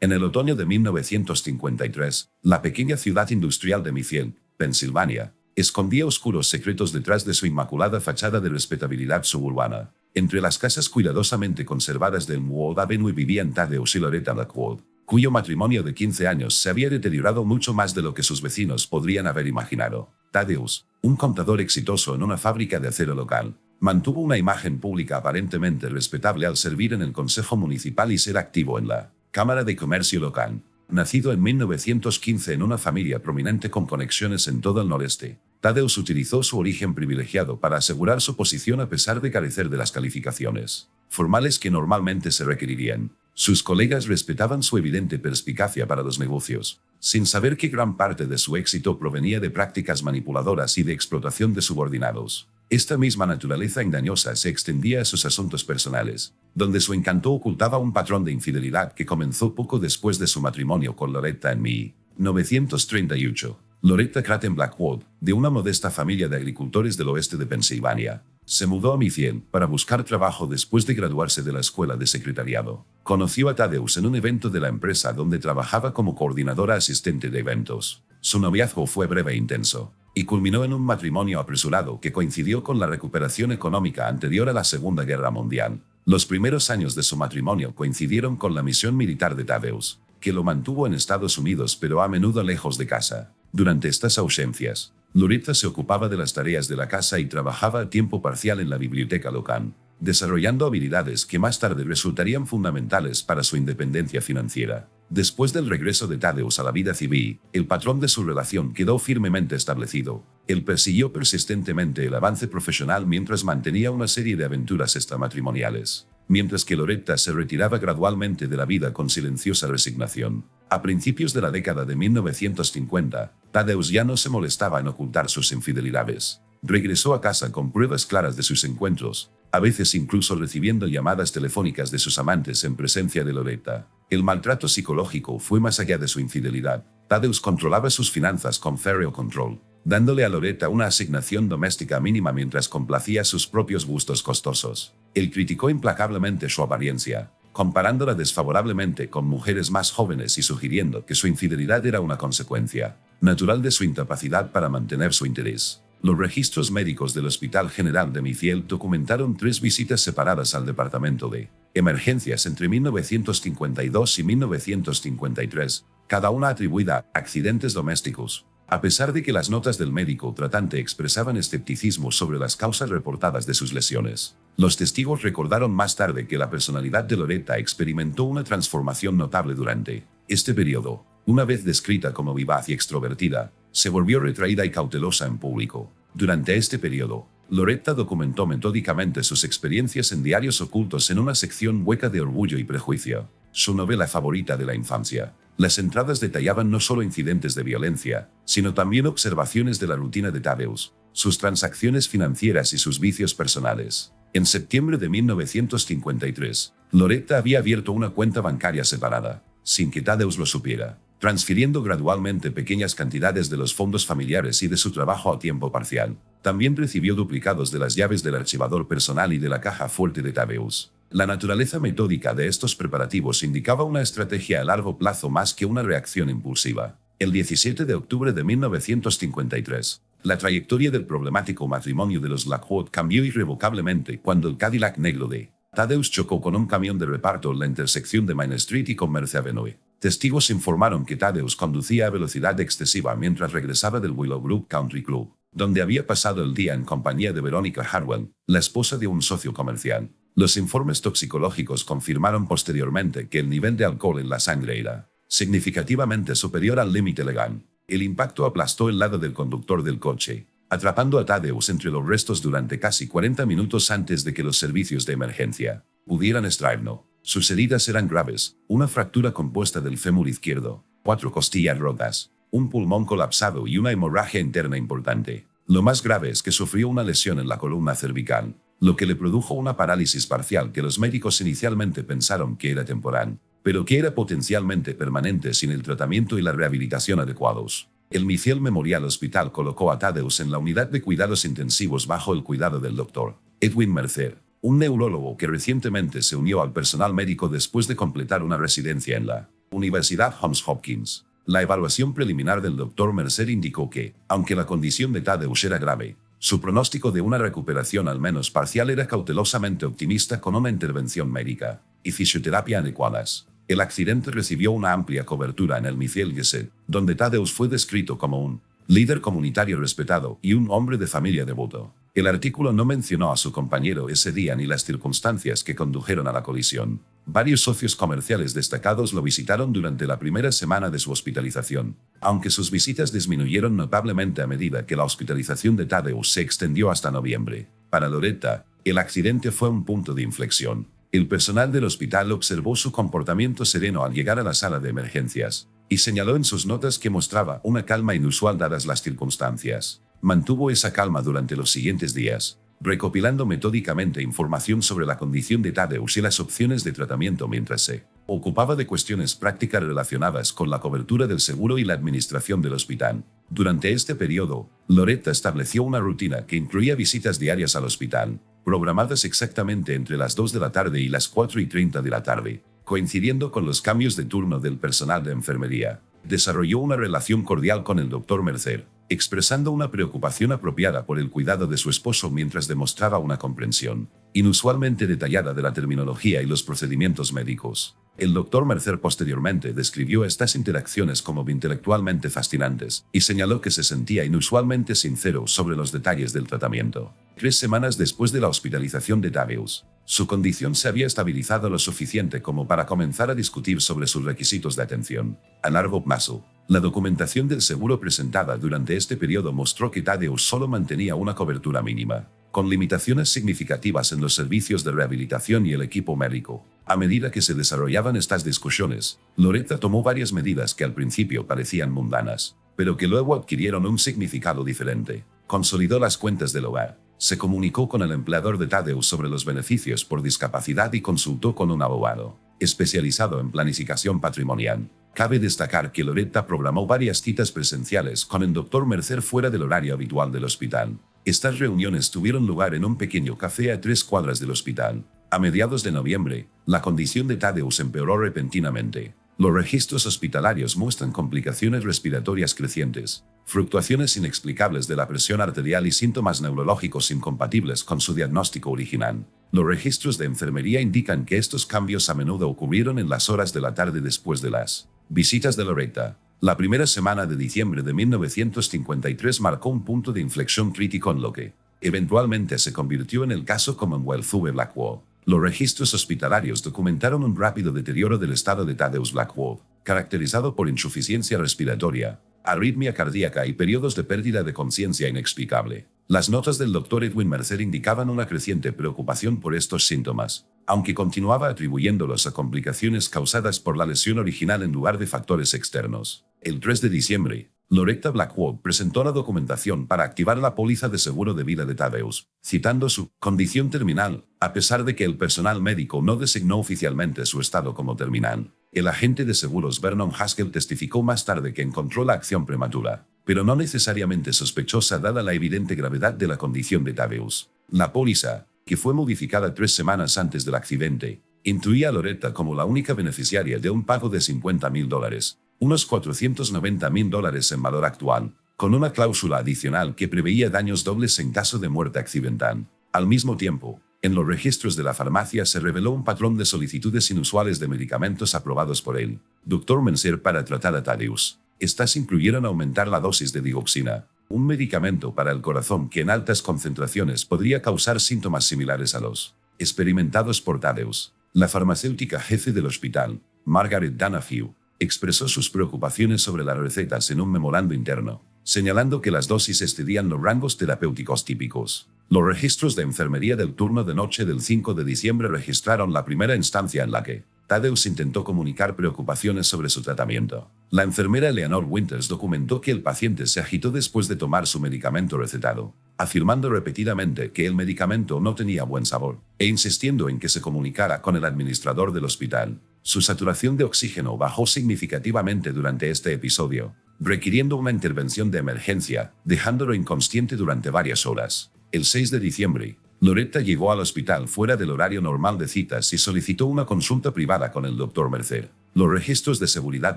En el otoño de 1953, la pequeña ciudad industrial de Mayfield, Pensilvania, escondía oscuros secretos detrás de su inmaculada fachada de respetabilidad suburbana. Entre las casas cuidadosamente conservadas de Elmwood Avenue vivían Thaddeus y Loretta Blackwood, cuyo matrimonio de 15 años se había deteriorado mucho más de lo que sus vecinos podrían haber imaginado. Thaddeus, un contador exitoso en una fábrica de acero local, mantuvo una imagen pública aparentemente respetable al servir en el Consejo Municipal y ser activo en la Cámara de Comercio local. Nacido en 1915 en una familia prominente con conexiones en todo el noreste, Thaddeus utilizó su origen privilegiado para asegurar su posición a pesar de carecer de las calificaciones formales que normalmente se requerirían. Sus colegas respetaban su evidente perspicacia para los negocios, sin saber que gran parte de su éxito provenía de prácticas manipuladoras y de explotación de subordinados. Esta misma naturaleza engañosa se extendía a sus asuntos personales, donde su encanto ocultaba un patrón de infidelidad que comenzó poco después de su matrimonio con Loretta en 1938. Loretta Craten Blackwood, de una modesta familia de agricultores del oeste de Pensilvania, se mudó a Mayfield para buscar trabajo después de graduarse de la escuela de secretariado. Conoció a Thaddeus en un evento de la empresa donde trabajaba como coordinadora asistente de eventos. Su noviazgo fue breve e intenso, y culminó en un matrimonio apresurado que coincidió con la recuperación económica anterior a la Segunda Guerra Mundial. Los primeros años de su matrimonio coincidieron con la misión militar de Thaddeus, que lo mantuvo en Estados Unidos pero a menudo lejos de casa. Durante estas ausencias, Loretta se ocupaba de las tareas de la casa y trabajaba a tiempo parcial en la biblioteca local, desarrollando habilidades que más tarde resultarían fundamentales para su independencia financiera. Después del regreso de Thaddeus a la vida civil, el patrón de su relación quedó firmemente establecido. Él persiguió persistentemente el avance profesional mientras mantenía una serie de aventuras extramatrimoniales, mientras que Loretta se retiraba gradualmente de la vida con silenciosa resignación. A principios de la década de 1950, Thaddeus ya no se molestaba en ocultar sus infidelidades. Regresó a casa con pruebas claras de sus encuentros, a veces incluso recibiendo llamadas telefónicas de sus amantes en presencia de Loretta. El maltrato psicológico fue más allá de su infidelidad. Thaddeus controlaba sus finanzas con férreo control, dándole a Loretta una asignación doméstica mínima mientras complacía sus propios gustos costosos. Él criticó implacablemente su apariencia, comparándola desfavorablemente con mujeres más jóvenes y sugiriendo que su infidelidad era una consecuencia natural de su incapacidad para mantener su interés. Los registros médicos del Hospital General de Mayfield documentaron 3 visitas separadas al departamento de emergencias entre 1952 y 1953, cada una atribuida a accidentes domésticos. A pesar de que las notas del médico tratante expresaban escepticismo sobre las causas reportadas de sus lesiones, los testigos recordaron más tarde que la personalidad de Loretta experimentó una transformación notable durante este periodo. Una vez descrita como vivaz y extrovertida, se volvió retraída y cautelosa en público. Durante este periodo, Loretta documentó metódicamente sus experiencias en diarios ocultos en una sección hueca de Orgullo y Prejuicio, su novela favorita de la infancia. Las entradas detallaban no solo incidentes de violencia, sino también observaciones de la rutina de Thaddeus, sus transacciones financieras y sus vicios personales. En septiembre de 1953, Loretta había abierto una cuenta bancaria separada, sin que Thaddeus lo supiera, transfiriendo gradualmente pequeñas cantidades de los fondos familiares y de su trabajo a tiempo parcial. También recibió duplicados de las llaves del archivador personal y de la caja fuerte de Thaddeus. La naturaleza metódica de estos preparativos indicaba una estrategia a largo plazo más que una reacción impulsiva. El 17 de octubre de 1953, la trayectoria del problemático matrimonio de los Blackwood cambió irrevocablemente cuando el Cadillac negro de Thaddeus chocó con un camión de reparto en la intersección de Main Street y Commerce Avenue. Testigos informaron que Thaddeus conducía a velocidad excesiva mientras regresaba del Willowbrook Country Club, donde había pasado el día en compañía de Veronica Harwell, la esposa de un socio comercial. Los informes toxicológicos confirmaron posteriormente que el nivel de alcohol en la sangre era significativamente superior al límite legal. El impacto aplastó el lado del conductor del coche, atrapando a Thaddeus entre los restos durante casi 40 minutos antes de que los servicios de emergencia pudieran extraerlo. Sus heridas eran graves: una fractura compuesta del fémur izquierdo, 4 costillas rotas, un pulmón colapsado y una hemorragia interna importante. Lo más grave es que sufrió una lesión en la columna cervical, lo que le produjo una parálisis parcial que los médicos inicialmente pensaron que era temporal, pero que era potencialmente permanente sin el tratamiento y la rehabilitación adecuados. El Mayfield Memorial Hospital colocó a Thaddeus en la unidad de cuidados intensivos bajo el cuidado del Dr. Edwin Mercer, un neurólogo que recientemente se unió al personal médico después de completar una residencia en la Universidad Johns Hopkins. La evaluación preliminar del Dr. Mercer indicó que, aunque la condición de Tadeusz era grave, su pronóstico de una recuperación al menos parcial era cautelosamente optimista con una intervención médica y fisioterapia adecuadas. El accidente recibió una amplia cobertura en el Mithiel Gazette, donde Tadeusz fue descrito como un líder comunitario respetado y un hombre de familia devoto. El artículo no mencionó a su compañero ese día ni las circunstancias que condujeron a la colisión. Varios socios comerciales destacados lo visitaron durante la primera semana de su hospitalización, aunque sus visitas disminuyeron notablemente a medida que la hospitalización de Tadeusz se extendió hasta noviembre. Para Loretta, el accidente fue un punto de inflexión. El personal del hospital observó su comportamiento sereno al llegar a la sala de emergencias y señaló en sus notas que mostraba una calma inusual dadas las circunstancias. Mantuvo esa calma durante los siguientes días, recopilando metódicamente información sobre la condición de Tadeusz y las opciones de tratamiento mientras se ocupaba de cuestiones prácticas relacionadas con la cobertura del seguro y la administración del hospital. Durante este periodo, Loretta estableció una rutina que incluía visitas diarias al hospital, programadas exactamente entre las 2 de la tarde y las 4:30 de la tarde, coincidiendo con los cambios de turno del personal de enfermería. Desarrolló una relación cordial con el Dr. Mercer, expresando una preocupación apropiada por el cuidado de su esposo mientras demostraba una comprensión inusualmente detallada de la terminología y los procedimientos médicos. El Dr. Mercer posteriormente describió estas interacciones como intelectualmente fascinantes y señaló que se sentía inusualmente sincero sobre los detalles del tratamiento. 3 semanas después de la hospitalización de Tadeusz, su condición se había estabilizado lo suficiente como para comenzar a discutir sobre sus requisitos de atención a largo plazo. La documentación del seguro presentada durante este periodo mostró que Tadeusz solo mantenía una cobertura mínima, con limitaciones significativas en los servicios de rehabilitación y el equipo médico. A medida que se desarrollaban estas discusiones, Loretta tomó varias medidas que al principio parecían mundanas, pero que luego adquirieron un significado diferente. Consolidó las cuentas del hogar, se comunicó con el empleador de Tadeusz sobre los beneficios por discapacidad y consultó con un abogado especializado en planificación patrimonial. Cabe destacar que Loretta programó varias citas presenciales con el Dr. Mercer fuera del horario habitual del hospital. Estas reuniones tuvieron lugar en un pequeño café a 3 cuadras del hospital. A mediados de noviembre, la condición de Tadeusz empeoró repentinamente. Los registros hospitalarios muestran complicaciones respiratorias crecientes, fluctuaciones inexplicables de la presión arterial y síntomas neurológicos incompatibles con su diagnóstico original. Los registros de enfermería indican que estos cambios a menudo ocurrieron en las horas de la tarde después de las visitas de Loretta. La primera semana de diciembre de 1953 marcó un punto de inflexión crítico en lo que eventualmente se convirtió en el caso Commonwealth v. Blackwell. Los registros hospitalarios documentaron un rápido deterioro del estado de Tadeusz Blackwell, caracterizado por insuficiencia respiratoria, arritmia cardíaca y periodos de pérdida de conciencia inexplicable. Las notas del Dr. Edwin Mercer indicaban una creciente preocupación por estos síntomas, aunque continuaba atribuyéndolos a complicaciones causadas por la lesión original en lugar de factores externos. El 3 de diciembre, Loretta Blackwell presentó la documentación para activar la póliza de seguro de vida de Tadeusz, citando su condición terminal, a pesar de que el personal médico no designó oficialmente su estado como terminal. El agente de seguros Vernon Haskell testificó más tarde que encontró la acción prematura, pero no necesariamente sospechosa dada la evidente gravedad de la condición de Tadeusz. La póliza, que fue modificada 3 semanas antes del accidente, incluía a Loretta como la única beneficiaria de un pago de $50,000, unos $490,000 en valor actual, con una cláusula adicional que preveía daños dobles en caso de muerte accidental. Al mismo tiempo, en los registros de la farmacia se reveló un patrón de solicitudes inusuales de medicamentos aprobados por el Dr. Mercer para tratar a Tadeusz. Estas incluyeron aumentar la dosis de digoxina, un medicamento para el corazón que en altas concentraciones podría causar síntomas similares a los experimentados por Tadeusz. La farmacéutica jefe del hospital, Margaret Danafew, expresó sus preocupaciones sobre las recetas en un memorando interno, señalando que las dosis excedían los rangos terapéuticos típicos. Los registros de enfermería del turno de noche del 5 de diciembre registraron la primera instancia en la que Tadeusz intentó comunicar preocupaciones sobre su tratamiento. La enfermera Eleanor Winters documentó que el paciente se agitó después de tomar su medicamento recetado, afirmando repetidamente que el medicamento no tenía buen sabor, e insistiendo en que se comunicara con el administrador del hospital. Su saturación de oxígeno bajó significativamente durante este episodio, requiriendo una intervención de emergencia, dejándolo inconsciente durante varias horas. El 6 de diciembre, Loretta llegó al hospital fuera del horario normal de citas y solicitó una consulta privada con el Dr. Mercer. Los registros de seguridad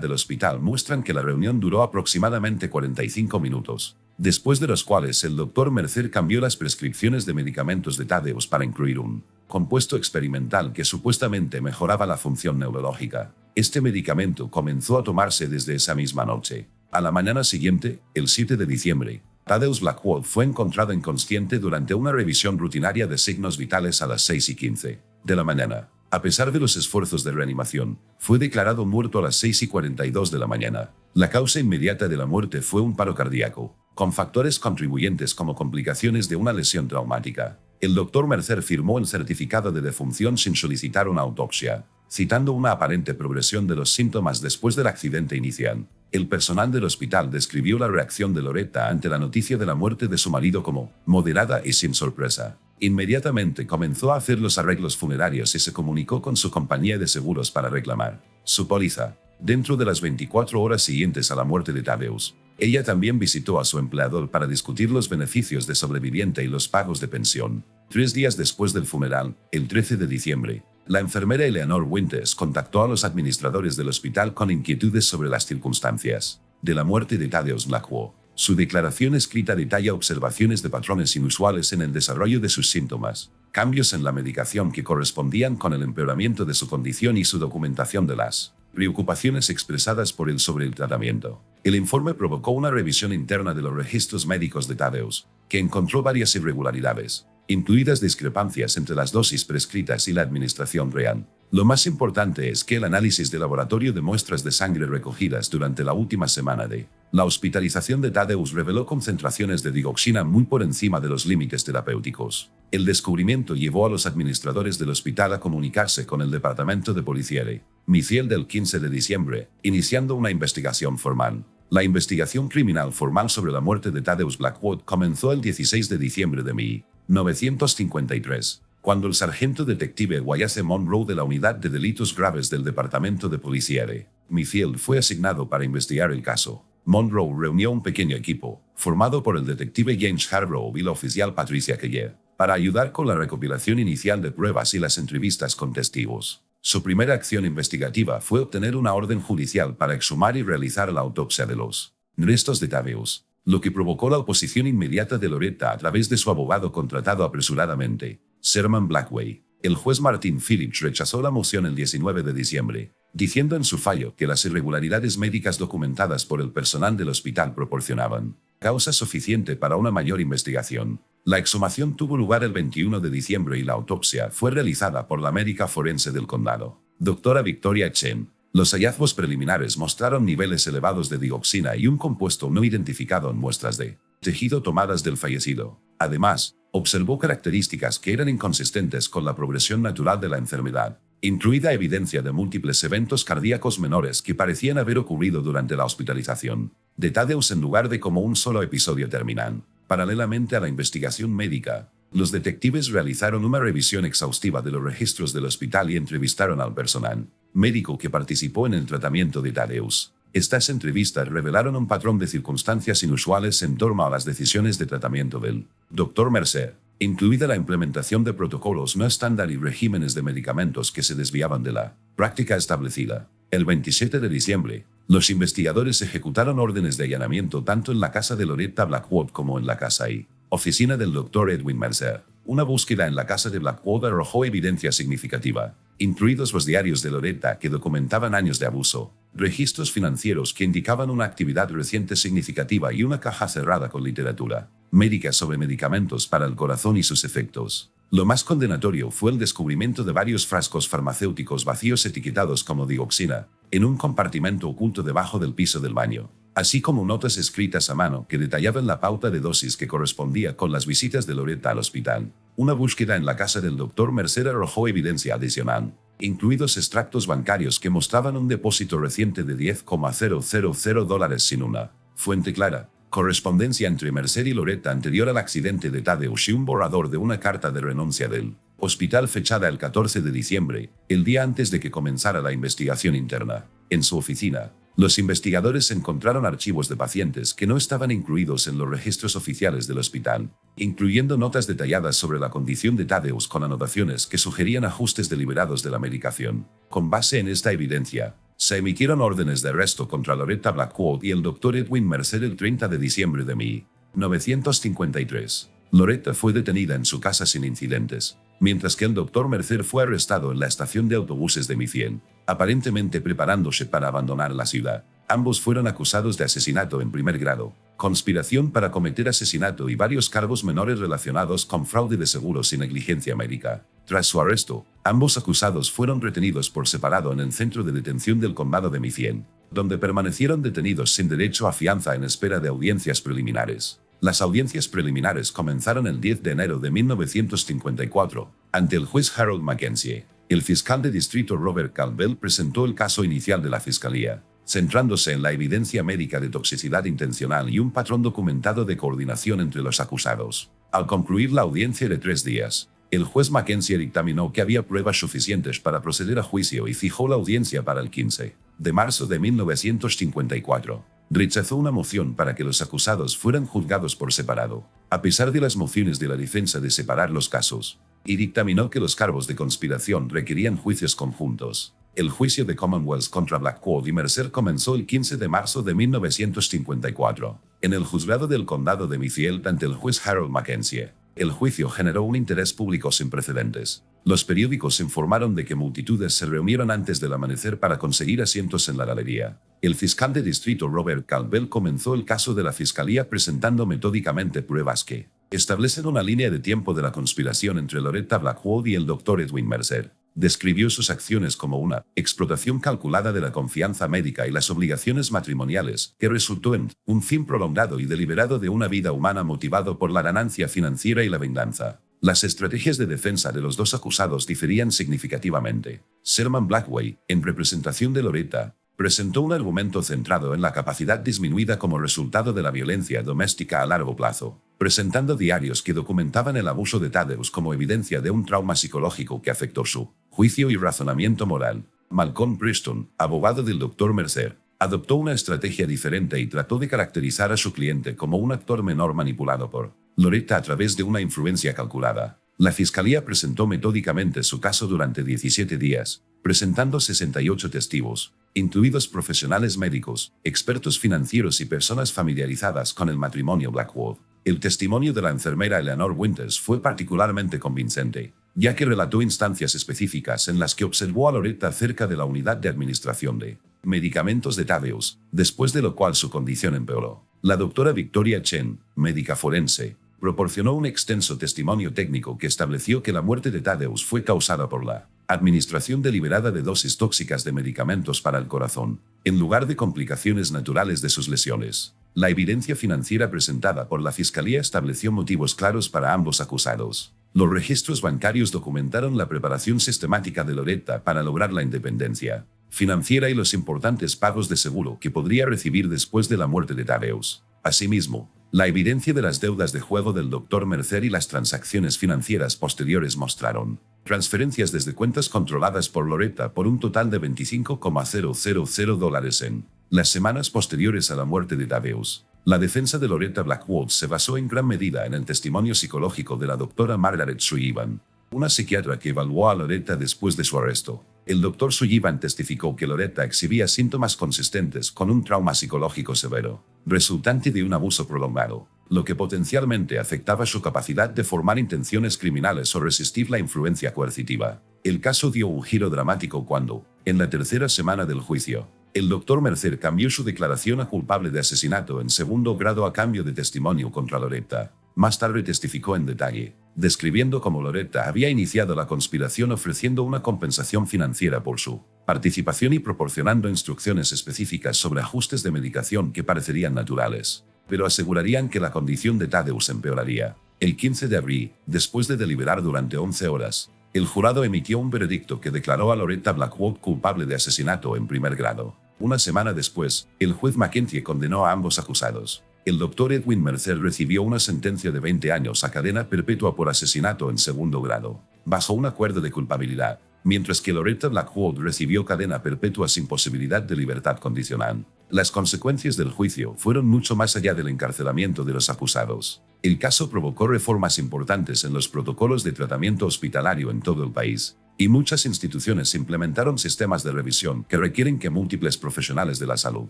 del hospital muestran que la reunión duró aproximadamente 45 minutos, después de los cuales el Dr. Mercer cambió las prescripciones de medicamentos de Thaddeus para incluir un compuesto experimental que supuestamente mejoraba la función neurológica. Este medicamento comenzó a tomarse desde esa misma noche. A la mañana siguiente, el 7 de diciembre, Thaddeus Blackwood fue encontrado inconsciente durante una revisión rutinaria de signos vitales a las 6:15 de la mañana. A pesar de los esfuerzos de reanimación, fue declarado muerto a las 6:42 de la mañana. La causa inmediata de la muerte fue un paro cardíaco, con factores contribuyentes como complicaciones de una lesión traumática. El Dr. Mercer firmó el certificado de defunción sin solicitar una autopsia, citando una aparente progresión de los síntomas después del accidente inicial. El personal del hospital describió la reacción de Loretta ante la noticia de la muerte de su marido como moderada y sin sorpresa. Inmediatamente comenzó a hacer los arreglos funerarios y se comunicó con su compañía de seguros para reclamar su póliza. Dentro de las 24 horas siguientes a la muerte de Thaddeus, ella también visitó a su empleador para discutir los beneficios de sobreviviente y los pagos de pensión. 3 días después del funeral, el 13 de diciembre, la enfermera Eleanor Winters contactó a los administradores del hospital con inquietudes sobre las circunstancias de la muerte de Thaddeus Blackwood. Su declaración escrita detalla observaciones de patrones inusuales en el desarrollo de sus síntomas, cambios en la medicación que correspondían con el empeoramiento de su condición y su documentación de las preocupaciones expresadas por él sobre el tratamiento. El informe provocó una revisión interna de los registros médicos de Thaddeus, que encontró varias irregularidades, incluidas discrepancias entre las dosis prescritas y la administración real. Lo más importante es que el análisis de laboratorio de muestras de sangre recogidas durante la última semana de la hospitalización de Thaddeus reveló concentraciones de digoxina muy por encima de los límites terapéuticos. El descubrimiento llevó a los administradores del hospital a comunicarse con el Departamento de Policía de Mithiel del 15 de diciembre, iniciando una investigación formal. La investigación criminal formal sobre la muerte de Thaddeus Blackwood comenzó el 16 de diciembre de 1953. Cuando el sargento detective Wallace Monroe de la Unidad de Delitos Graves del Departamento de Policía de Mithiel fue asignado para investigar el caso. Monroe reunió un pequeño equipo, formado por el detective James Harrow y la oficial Patricia Keller, para ayudar con la recopilación inicial de pruebas y las entrevistas con testigos. Su primera acción investigativa fue obtener una orden judicial para exhumar y realizar la autopsia de los restos de Thaddeus, lo que provocó la oposición inmediata de Loretta a través de su abogado contratado apresuradamente, Sherman Blackway. El juez Martin Phillips rechazó la moción el 19 de diciembre, diciendo en su fallo que las irregularidades médicas documentadas por el personal del hospital proporcionaban causa suficiente para una mayor investigación. La exhumación tuvo lugar el 21 de diciembre y la autopsia fue realizada por la médica forense del condado, Dra. Victoria Chen. Los hallazgos preliminares mostraron niveles elevados de dioxina y un compuesto no identificado en muestras de tejido tomadas del fallecido. Además, observó características que eran inconsistentes con la progresión natural de la enfermedad, incluida evidencia de múltiples eventos cardíacos menores que parecían haber ocurrido durante la hospitalización de Thaddeus en lugar de como un solo episodio terminal. Paralelamente a la investigación médica, los detectives realizaron una revisión exhaustiva de los registros del hospital y entrevistaron al personal médico que participó en el tratamiento de Thaddeus. Estas entrevistas revelaron un patrón de circunstancias inusuales en torno a las decisiones de tratamiento del Dr. Mercer, incluida la implementación de protocolos no estándar y regímenes de medicamentos que se desviaban de la práctica establecida. El 27 de diciembre, los investigadores ejecutaron órdenes de allanamiento tanto en la casa de Loretta Blackwood como en la casa y oficina del Dr. Edwin Mercer. Una búsqueda en la casa de Blackwood arrojó evidencia significativa, incluidos los diarios de Loretta que documentaban años de abuso, registros financieros que indicaban una actividad reciente significativa y una caja cerrada con literatura médica sobre medicamentos para el corazón y sus efectos. Lo más condenatorio fue el descubrimiento de varios frascos farmacéuticos vacíos etiquetados como dioxina, en un compartimento oculto debajo del piso del baño, así como notas escritas a mano que detallaban la pauta de dosis que correspondía con las visitas de Loretta al hospital. Una búsqueda en la casa del Dr. Mercer arrojó evidencia adicional, incluidos extractos bancarios que mostraban un depósito reciente de $10,000 sin una fuente clara, correspondencia entre Mercer y Loretta anterior al accidente de Thaddeus y un borrador de una carta de renuncia del hospital fechada el 14 de diciembre, el día antes de que comenzara la investigación interna. En su oficina, los investigadores encontraron archivos de pacientes que no estaban incluidos en los registros oficiales del hospital, incluyendo notas detalladas sobre la condición de Thaddeus con anotaciones que sugerían ajustes deliberados de la medicación. Con base en esta evidencia, Se emitieron órdenes de arresto contra Loretta Blackwood y el Dr. Edwin Mercer el 30 de diciembre de 1953. Loretta fue detenida en su casa sin incidentes, mientras que el Dr. Mercer fue arrestado en la estación de autobuses de Mayfield, aparentemente preparándose para abandonar la ciudad. Ambos fueron acusados de asesinato en primer grado, conspiración para cometer asesinato y varios cargos menores relacionados con fraude de seguros y negligencia médica. Tras su arresto, ambos acusados fueron retenidos por separado en el centro de detención del condado de Mayfield, donde permanecieron detenidos sin derecho a fianza en espera de audiencias preliminares. Las audiencias preliminares comenzaron el 10 de enero de 1954, ante el juez Harold Mackenzie. El fiscal de distrito Robert Caldwell presentó el caso inicial de la fiscalía, centrándose en la evidencia médica de toxicidad intencional y un patrón documentado de coordinación entre los acusados. Al concluir la audiencia de 3 días, el juez Mackenzie dictaminó que había pruebas suficientes para proceder a juicio y fijó la audiencia para el 15 de marzo de 1954. Rechazó una moción para que los acusados fueran juzgados por separado, a pesar de las mociones de la defensa de separar los casos, y dictaminó que los cargos de conspiración requerían juicios conjuntos. El juicio de Commonwealth contra Blackwood y Mercer comenzó el 15 de marzo de 1954, en el juzgado del condado de Mayfield ante el juez Harold Mackenzie. El juicio generó un interés público sin precedentes. Los periódicos informaron de que multitudes se reunieron antes del amanecer para conseguir asientos en la galería. El fiscal de distrito Robert Caldwell comenzó el caso de la fiscalía presentando metódicamente pruebas que establecen una línea de tiempo de la conspiración entre Loretta Blackwood y el Dr. Edwin Mercer. Describió sus acciones como una explotación calculada de la confianza médica y las obligaciones matrimoniales, que resultó en un fin prolongado y deliberado de una vida humana motivado por la ganancia financiera y la venganza. Las estrategias de defensa de los dos acusados diferían significativamente. Sherman Blackway, en representación de Loretta, presentó un argumento centrado en la capacidad disminuida como resultado de la violencia doméstica a largo plazo, presentando diarios que documentaban el abuso de Thaddeus como evidencia de un trauma psicológico que afectó su juicio y razonamiento moral. Malcolm Preston, abogado del Dr. Mercer, adoptó una estrategia diferente y trató de caracterizar a su cliente como un actor menor manipulado por Loretta a través de una influencia calculada. La fiscalía presentó metódicamente su caso durante 17 días, presentando 68 testigos, incluidos profesionales médicos, expertos financieros y personas familiarizadas con el matrimonio Blackwood. El testimonio de la enfermera Eleanor Winters fue particularmente convincente, ya que relató instancias específicas en las que observó a Loretta cerca de la unidad de administración de medicamentos de Thaddeus, después de lo cual su condición empeoró. La doctora Victoria Chen, médica forense, proporcionó un extenso testimonio técnico que estableció que la muerte de Thaddeus fue causada por la administración deliberada de dosis tóxicas de medicamentos para el corazón, en lugar de complicaciones naturales de sus lesiones. La evidencia financiera presentada por la Fiscalía estableció motivos claros para ambos acusados. Los registros bancarios documentaron la preparación sistemática de Loretta para lograr la independencia financiera y los importantes pagos de seguro que podría recibir después de la muerte de Thaddeus. Asimismo, la evidencia de las deudas de juego del Dr. Mercer y las transacciones financieras posteriores mostraron transferencias desde cuentas controladas por Loretta por un total de $25,000 en las semanas posteriores a la muerte de Thaddeus. La defensa de Loretta Blackwood se basó en gran medida en el testimonio psicológico de la doctora Margaret Sullivan, una psiquiatra que evaluó a Loretta después de su arresto. El Dr. Sullivan testificó que Loretta exhibía síntomas consistentes con un trauma psicológico severo, resultante de un abuso prolongado, lo que potencialmente afectaba su capacidad de formar intenciones criminales o resistir la influencia coercitiva. El caso dio un giro dramático cuando, en la tercera semana del juicio, el Dr. Mercer cambió su declaración a culpable de asesinato en segundo grado a cambio de testimonio contra Loretta. Más tarde testificó en detalle, describiendo cómo Loretta había iniciado la conspiración ofreciendo una compensación financiera por su participación y proporcionando instrucciones específicas sobre ajustes de medicación que parecerían naturales, pero asegurarían que la condición de Thaddeus empeoraría. El 15 de abril, después de deliberar durante 11 horas, el jurado emitió un veredicto que declaró a Loretta Blackwood culpable de asesinato en primer grado. Una semana después, el juez Mackenzie condenó a ambos acusados. El Dr. Edwin Mercer recibió una sentencia de 20 años a cadena perpetua por asesinato en segundo grado, bajo un acuerdo de culpabilidad, mientras que Loretta Blackwood recibió cadena perpetua sin posibilidad de libertad condicional. Las consecuencias del juicio fueron mucho más allá del encarcelamiento de los acusados. El caso provocó reformas importantes en los protocolos de tratamiento hospitalario en todo el país, y muchas instituciones implementaron sistemas de revisión que requieren que múltiples profesionales de la salud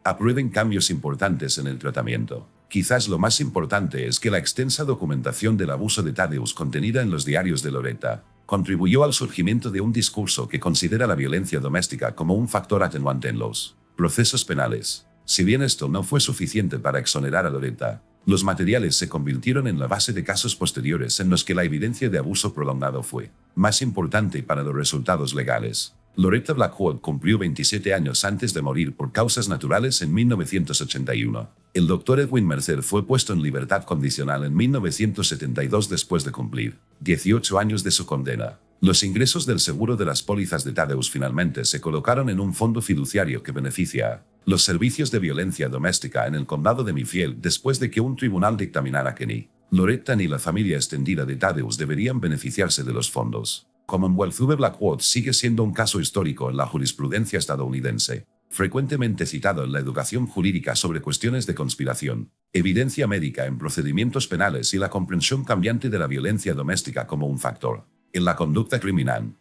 aprueben cambios importantes en el tratamiento. Quizás lo más importante es que la extensa documentación del abuso de Thaddeus contenida en los diarios de Loretta contribuyó al surgimiento de un discurso que considera la violencia doméstica como un factor atenuante en los procesos penales. Si bien esto no fue suficiente para exonerar a Loretta, los materiales se convirtieron en la base de casos posteriores en los que la evidencia de abuso prolongado fue más importante para los resultados legales. Loretta Blackwood cumplió 27 años antes de morir por causas naturales en 1981. El Dr. Edwin Mercer fue puesto en libertad condicional en 1972 después de cumplir 18 años de su condena. Los ingresos del seguro de las pólizas de Thaddeus finalmente se colocaron en un fondo fiduciario que beneficia a los servicios de violencia doméstica en el condado de Mayfield después de que un tribunal dictaminara que ni Loretta ni la familia extendida de Thaddeus deberían beneficiarse de los fondos. Commonwealth v. Blackwood sigue siendo un caso histórico en la jurisprudencia estadounidense, frecuentemente citado en la educación jurídica sobre cuestiones de conspiración, evidencia médica en procedimientos penales y la comprensión cambiante de la violencia doméstica como un factor en la conducta criminal.